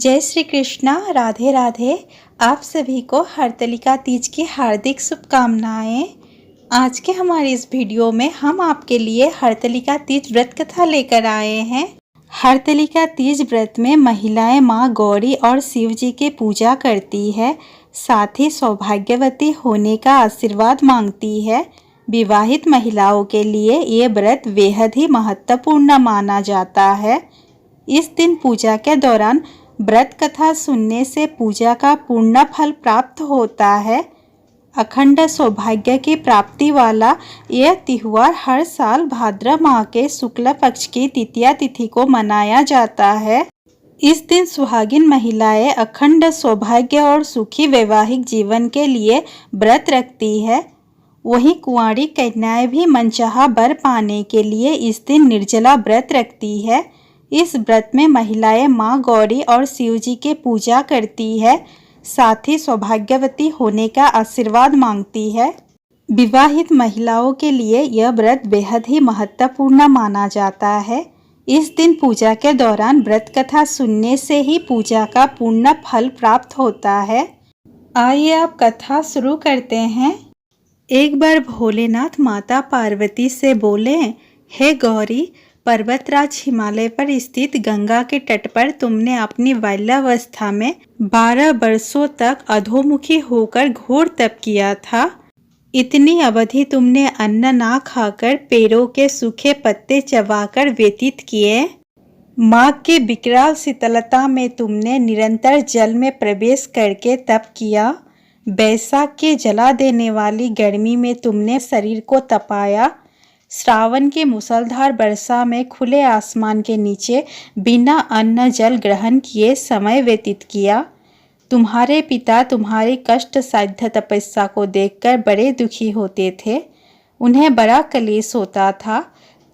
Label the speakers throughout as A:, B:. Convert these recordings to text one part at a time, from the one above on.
A: जय श्री कृष्णा। राधे राधे। आप सभी को हरतालिका तीज की हार्दिक शुभकामनाएं। आज के हमारे इस वीडियो में हम आपके लिए हरतालिका तीज व्रत कथा लेकर आए हैं। हरतालिका तीज व्रत में महिलाएं मां गौरी और शिव जी की पूजा करती है, साथ ही सौभाग्यवती होने का आशीर्वाद मांगती है। विवाहित महिलाओं के लिए ये व्रत बेहद ही महत्वपूर्ण माना जाता है। इस दिन पूजा के दौरान व्रत कथा सुनने से पूजा का पूर्ण फल प्राप्त होता है। अखंड सौभाग्य की प्राप्ति वाला यह त्योहार हर साल भाद्र माह के शुक्ल पक्ष की तृतीया तिथि को मनाया जाता है। इस दिन सुहागिन महिलाएं अखंड सौभाग्य और सुखी वैवाहिक जीवन के लिए व्रत रखती है। वहीं कुंवारी कन्याएं भी मनचाहा वर पाने के लिए इस दिन निर्जला व्रत रखती है। इस व्रत में महिलाएं मां गौरी और शिव जी की पूजा करती है, साथ ही सौभाग्यवती होने का आशीर्वाद मांगती है। विवाहित महिलाओं के लिए यह व्रत बेहद ही महत्वपूर्ण माना जाता है। इस दिन पूजा के दौरान व्रत कथा सुनने से ही पूजा का पूर्ण फल प्राप्त होता है। आइए आप कथा शुरू करते हैं। एक बार भोलेनाथ माता पार्वती से बोले, हे गौरी, पर्वतराज हिमालय पर स्थित गंगा के तट पर तुमने अपनी बाल्यावस्था में 12 वर्षों तक अधोमुखी होकर घोर तप किया था। इतनी अवधि तुमने अन्न ना खाकर पेड़ों के सूखे पत्ते चबाकर व्यतीत किए। माघ की विकराल शीतलता में तुमने निरंतर जल में प्रवेश करके तप किया। बैसाख की जला देने वाली गर्मी में तुमने शरीर को तपाया। श्रावण की मूसलधार वर्षा में खुले आसमान के नीचे बिना अन्न जल ग्रहण किए समय व्यतीत किया। तुम्हारे पिता तुम्हारी कष्ट साध्य तपस्या को देखकर बड़े दुखी होते थे। उन्हें बड़ा क्लेश होता था।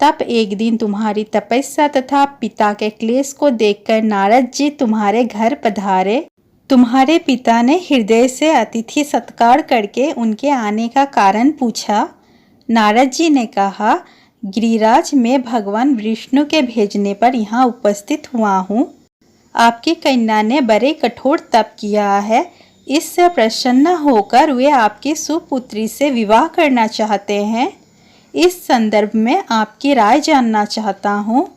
A: तब एक दिन तुम्हारी तपस्या तथा पिता के क्लेश को देखकर नारद जी तुम्हारे घर पधारे। तुम्हारे पिता ने हृदय से अतिथि सत्कार करके उनके आने का कारण पूछा। नारद जी ने कहा, गिरिराज, मैं भगवान विष्णु के भेजने पर यहाँ उपस्थित हुआ हूँ। आपकी कन्या ने बड़े कठोर तप किया है। इससे प्रसन्न होकर वे आपकी सुपुत्री से विवाह करना चाहते हैं। इस संदर्भ में आपकी राय जानना चाहता हूँ।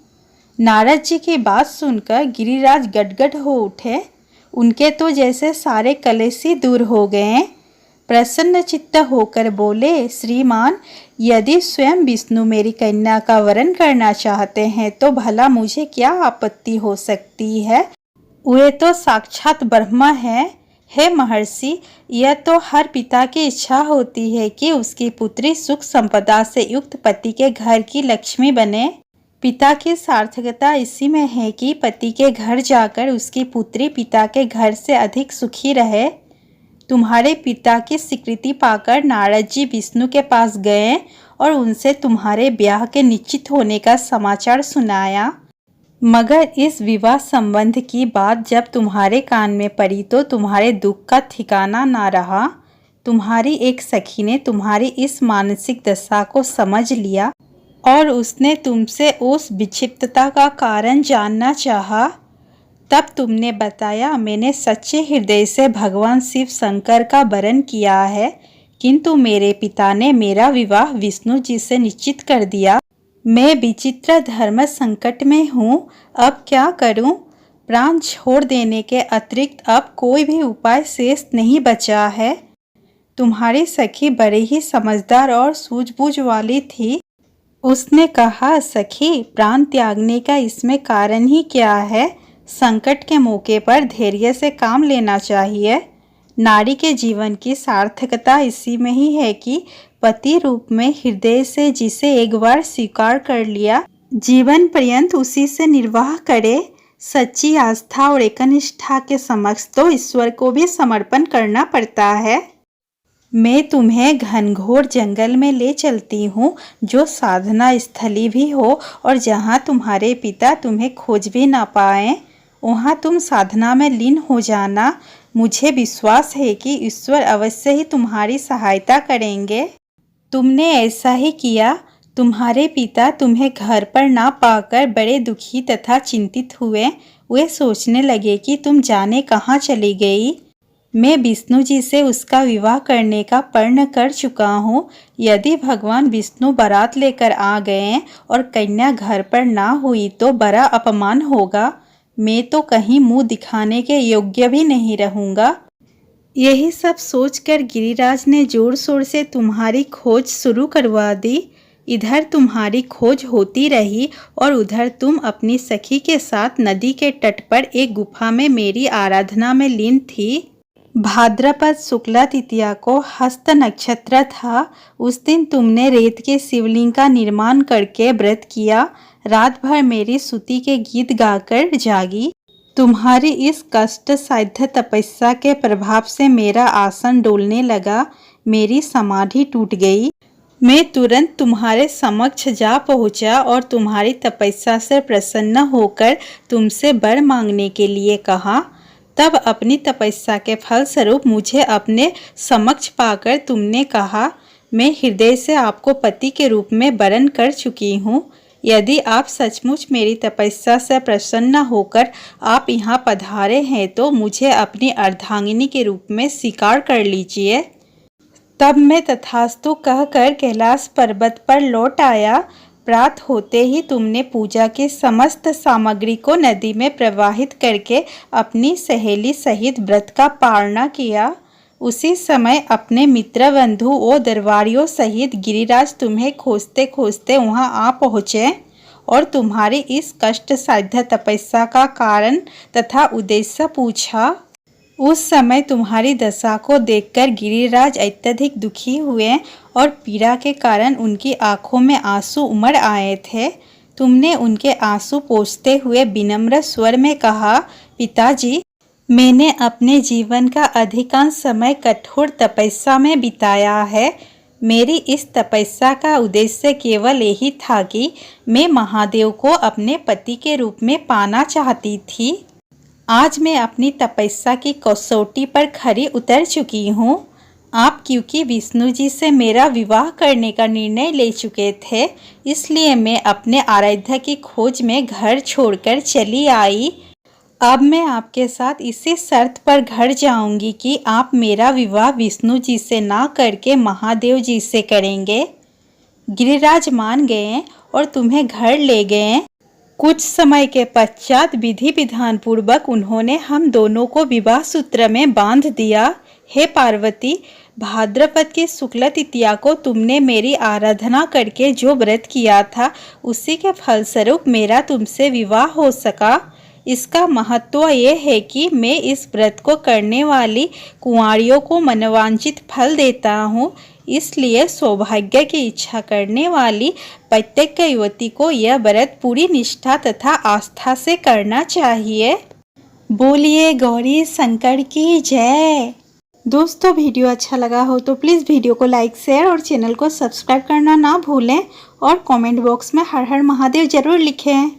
A: नारद जी की बात सुनकर गिरिराज गदगद हो उठे। उनके तो जैसे सारे कलेश ही दूर हो गए। प्रसन्न चित्त होकर बोले, श्रीमान, यदि स्वयं विष्णु मेरी कन्या का वरण करना चाहते हैं तो भला मुझे क्या आपत्ति हो सकती है। वे तो साक्षात ब्रह्मा है। हे महर्षि, यह तो हर पिता की इच्छा होती है कि उसकी पुत्री सुख संपदा से युक्त पति के घर की लक्ष्मी बने। पिता की सार्थकता इसी में है कि पति के घर जाकर उसकी पुत्री पिता के घर से अधिक सुखी रहे। तुम्हारे पिता की स्वीकृति पाकर नारद जी विष्णु के पास गए और उनसे तुम्हारे ब्याह के निश्चित होने का समाचार सुनाया। मगर इस विवाह संबंध की बात जब तुम्हारे कान में पड़ी तो तुम्हारे दुख का ठिकाना ना रहा। तुम्हारी एक सखी ने तुम्हारी इस मानसिक दशा को समझ लिया और उसने तुमसे उस विक्षिप्तता का कारण जानना चाहा। तब तुमने बताया, मैंने सच्चे हृदय से भगवान शिव शंकर का वरण किया है, किंतु मेरे पिता ने मेरा विवाह विष्णु जी से निश्चित कर दिया। मैं विचित्र धर्म संकट में हूँ, अब क्या करूँ। प्राण छोड़ देने के अतिरिक्त अब कोई भी उपाय शेष नहीं बचा है। तुम्हारी सखी बड़ी ही समझदार और सूझबूझ वाली थी। उसने कहा, सखी, प्राण त्यागने का इसमें कारण ही क्या है। संकट के मौके पर धैर्य से काम लेना चाहिए। नारी के जीवन की सार्थकता इसी में ही है कि पति रूप में हृदय से जिसे एक बार स्वीकार कर लिया, जीवन पर्यंत उसी से निर्वाह करे। सच्ची आस्था और एकनिष्ठा के समक्ष तो ईश्वर को भी समर्पण करना पड़ता है। मैं तुम्हें घनघोर जंगल में ले चलती हूँ, जो साधना स्थली भी हो और जहाँ तुम्हारे पिता तुम्हें खोज भी ना पाए। वहाँ तुम साधना में लीन हो जाना। मुझे विश्वास है कि ईश्वर अवश्य ही तुम्हारी सहायता करेंगे। तुमने ऐसा ही किया। तुम्हारे पिता तुम्हें घर पर ना पाकर बड़े दुखी तथा चिंतित हुए। वे सोचने लगे कि तुम जाने कहाँ चली गई। मैं विष्णु जी से उसका विवाह करने का प्रण कर चुका हूँ। यदि भगवान विष्णु बारात लेकर आ गए और कन्या घर पर ना हुई तो बड़ा अपमान होगा। मैं तो कहीं मुंह दिखाने के योग्य भी नहीं रहूँगा। यही सब सोचकर गिरिराज ने जोर शोर से तुम्हारी खोज शुरू करवा दी। इधर तुम्हारी खोज होती रही और उधर तुम अपनी सखी के साथ नदी के तट पर एक गुफा में मेरी आराधना में लीन थी। भाद्रपद शुक्ला तृतीया को हस्त नक्षत्र था। उस दिन तुमने रेत के शिवलिंग का निर्माण करके व्रत किया। रात भर मेरी स्तुति के गीत गाकर जागी। तुम्हारी इस कष्ट साध्य तपस्या के प्रभाव से मेरा आसन डोलने लगा। मेरी समाधि टूट गई। मैं तुरंत तुम्हारे समक्ष जा पहुंचा और तुम्हारी तपस्या से प्रसन्न होकर तुमसे वर मांगने के लिए कहा। तब अपनी तपस्या के फलस्वरूप मुझे अपने समक्ष पाकर तुमने कहा, मैं हृदय से आपको पति के रूप में वरण कर चुकी हूँ। यदि आप सचमुच मेरी तपस्या से प्रसन्न होकर आप यहाँ पधारे हैं तो मुझे अपनी अर्धांगिनी के रूप में स्वीकार कर लीजिए। तब मैं तथास्तु कहकर कैलाश पर्वत पर लौट आया। प्रात होते ही तुमने पूजा की समस्त सामग्री को नदी में प्रवाहित करके अपनी सहेली सहित व्रत का पालना किया। उसी समय अपने मित्र बंधु और दरबारियों सहित गिरिराज तुम्हें खोजते खोजते वहां आ पहुँचे और तुम्हारी इस कष्ट साध्य तपस्या का कारण तथा उद्देश्य पूछा। उस समय तुम्हारी दशा को देखकर गिरिराज अत्यधिक दुखी हुए और पीड़ा के कारण उनकी आंखों में आंसू उमड़ आए थे। तुमने उनके आंसू पोंछते हुए विनम्र स्वर में कहा, पिताजी, मैंने अपने जीवन का अधिकांश समय कठोर तपस्या में बिताया है। मेरी इस तपस्या का उद्देश्य केवल यही था कि मैं महादेव को अपने पति के रूप में पाना चाहती थी। आज मैं अपनी तपस्या की कसौटी पर खरी उतर चुकी हूँ। आप क्योंकि विष्णु जी से मेरा विवाह करने का निर्णय ले चुके थे, इसलिए मैं अपने आराध्य की खोज में घर छोड़कर चली आई। अब मैं आपके साथ इसी शर्त पर घर जाऊंगी कि आप मेरा विवाह विष्णु जी से ना करके महादेव जी से करेंगे। गिरिराज मान गए और तुम्हें घर ले गए। कुछ समय के पश्चात विधि विधान पूर्वक उन्होंने हम दोनों को विवाह सूत्र में बांध दिया। हे पार्वती, भाद्रपद की शुक्ल तृतीया को तुमने मेरी आराधना करके जो व्रत किया था उसी के फलस्वरूप मेरा तुमसे विवाह हो सका। इसका महत्व ये है कि मैं इस व्रत को करने वाली कुंवारियों को मनोवांछित फल देता हूँ। इसलिए सौभाग्य की इच्छा करने वाली प्रत्येक युवती को यह व्रत पूरी निष्ठा तथा आस्था से करना चाहिए। बोलिए गौरी शंकर की जय। दोस्तों, वीडियो अच्छा लगा हो तो प्लीज़ वीडियो को लाइक, शेयर और चैनल को सब्सक्राइब करना ना भूलें और कमेंट बॉक्स में हर हर महादेव जरूर लिखें।